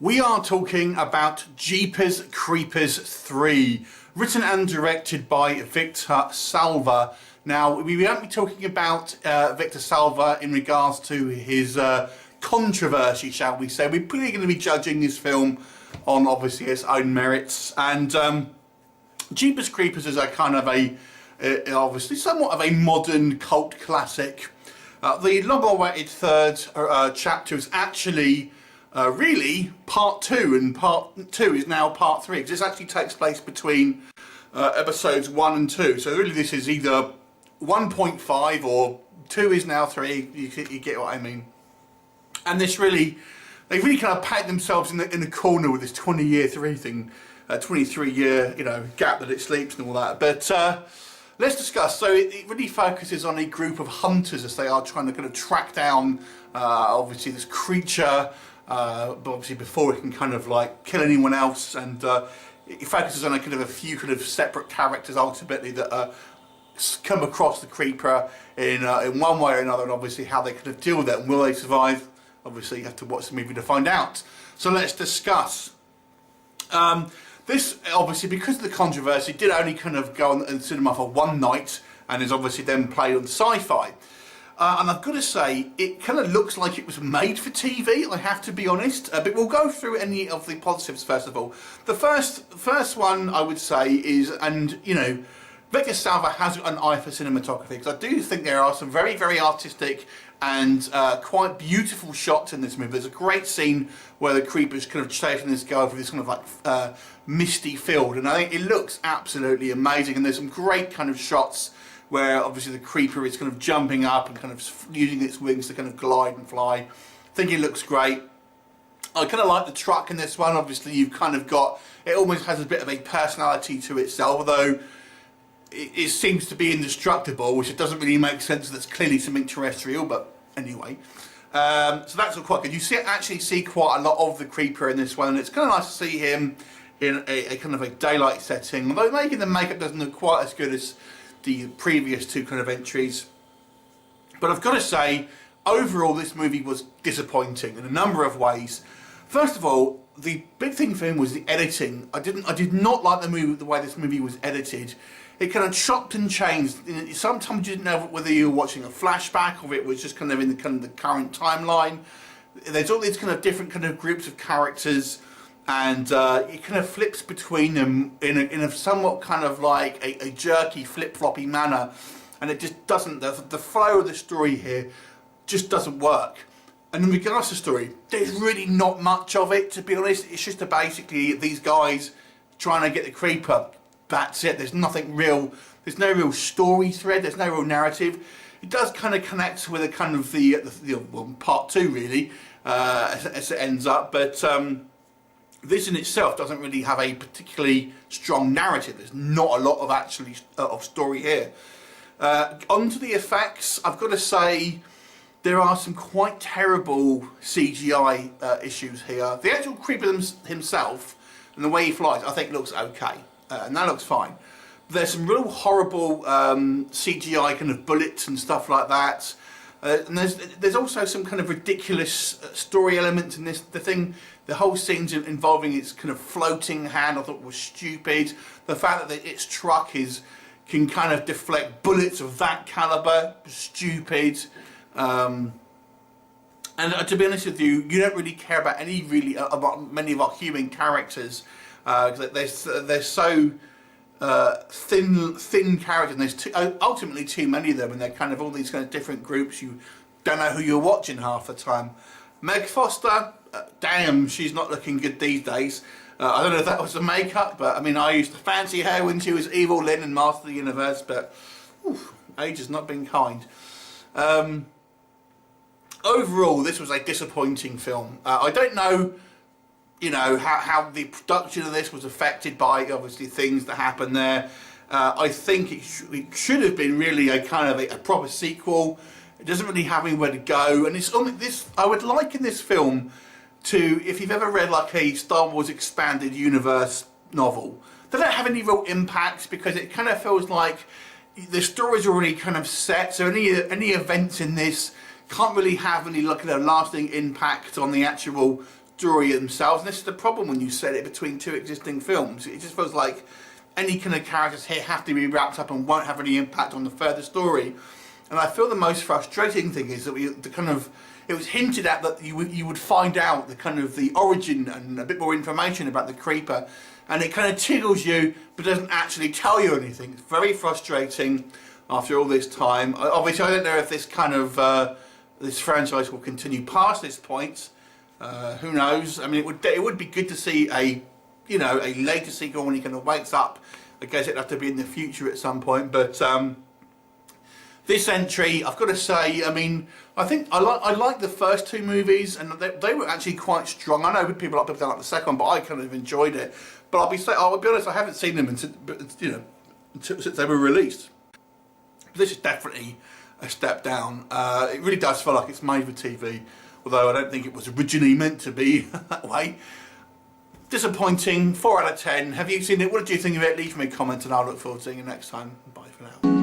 We are talking about Jeepers Creepers 3, written and directed by Victor Salva. Now, we won't be talking about Victor Salva in regards to his controversy, shall we say. We're pretty going to be judging this film on, obviously, its own merits. And Jeepers Creepers is a kind of obviously, somewhat of a modern cult classic. The long-awaited third chapter is actually really part 2, and part 2 is now part 3, because this actually takes place between episodes 1 and 2. So really this is either 1.5 or 2 is now 3, you get what I mean. And this really, they really kind of paint themselves in the corner with this 20-year 3 thing, 23-year, gap that it sleeps and all that. But let's discuss. So it really focuses on a group of hunters as they are trying to kind of track down, obviously, this creature, but obviously before it can kind of like kill anyone else. And it focuses on a few kind of separate characters ultimately that come across the creeper in one way or another, and obviously how they kind of deal with it and will they survive. Obviously, you have to watch the movie to find out. So let's discuss. This, obviously, because of the controversy, did only kind of go on the cinema for one night, and is obviously then played on Sci-Fi. And I've got to say, it kind of looks like it was made for TV, I have to be honest. But we'll go through any of the positives first of all. The first one, I would say, is, and, Victor Salva has an eye for cinematography, because I do think there are some very, very artistic and quite beautiful shots in this movie. There's a great scene where the creeper's kind of chasing this guy through this kind of like misty field, and I think it looks absolutely amazing. And there's some great kind of shots where obviously the creeper is kind of jumping up and kind of using its wings to kind of glide and fly. I think it looks great. I kind of like the truck in this one. Obviously you've kind of got, it almost has a bit of a personality to itself, although it seems to be indestructible, which it doesn't really make sense. That's clearly something terrestrial, but anyway. So that's all quite good. You actually see quite a lot of the creeper in this one, and it's kind of nice to see him in a kind of a daylight setting, although maybe the makeup doesn't look quite as good as the previous 2 kind of entries. But I've got to say, overall this movie was disappointing in a number of ways. First of all, the big thing for him was the editing. I did not like the way this movie was edited. It kind of chopped and changed. Sometimes you didn't know whether you were watching a flashback or it was just kind of in the current timeline. There's all these kind of different kind of groups of characters, and it kind of flips between them in a somewhat kind of like a jerky, flip-floppy manner, and it just doesn't. The flow of the story here just doesn't work. And in regards to story, there's really not much of it, to be honest. It's just basically these guys trying to get the creeper. That's it. There's nothing real. There's no real story thread. There's no real narrative. It does kind of connect with a kind of the part 2 really as it ends up, but this in itself doesn't really have a particularly strong narrative. There's not a lot of actually of story here. Onto the effects, I've got to say there are some quite terrible CGI issues here. The actual creeper himself and the way he flies, I think looks okay. And that looks fine. There's some real horrible CGI kind of bullets and stuff like that. And there's also some kind of ridiculous story elements in this. The whole scene's involving its kind of floating hand, I thought was stupid. The fact that its truck can kind of deflect bullets of that caliber, stupid. And to be honest with you, you don't really care about about many of our human characters. They're so thin characters, and there's ultimately too many of them, and they're kind of all these kind of different groups. You don't know who you're watching half the time. Meg Foster, damn, she's not looking good these days. I don't know if that was the makeup, but I mean, I used to fancy her when she was Evil Lynn in Master of the Universe, but age has not been kind. Overall, this was a disappointing film. I don't know how the production of this was affected by obviously things that happened there. I think it should have been really a kind of a proper sequel. It doesn't really have anywhere to go, and it's only this. I would liken this film to, if you've ever read like a Star Wars Expanded Universe novel. They don't have any real impact because it kind of feels like the story's already kind of set, so any events in this can't really have any lasting impact on the actual story themselves, and this is the problem when you set it between two existing films. It just feels like any kind of characters here have to be wrapped up and won't have any impact on the further story. And I feel the most frustrating thing is that it was hinted at that you would find out the origin and a bit more information about the Creeper, and it kind of tickles you but doesn't actually tell you anything. It's very frustrating after all this time. Obviously I don't know if this this franchise will continue past this point. Who knows? I mean, it would be good to see a later sequel when he kind of wakes up. I guess it'd have to be in the future at some point, but this entry, I've got to say, I mean, I think I like the first two movies, and they were actually quite strong. I know people don't like the second one, but I kind of enjoyed it. But I'll be honest, I haven't seen them since they were released. But this is definitely a step down. It really does feel like it's made for TV, although I don't think it was originally meant to be that way. Disappointing, 4 out of 10. Have you seen it? What did you think of it? Leave me a comment and I'll look forward to seeing you next time. Bye for now.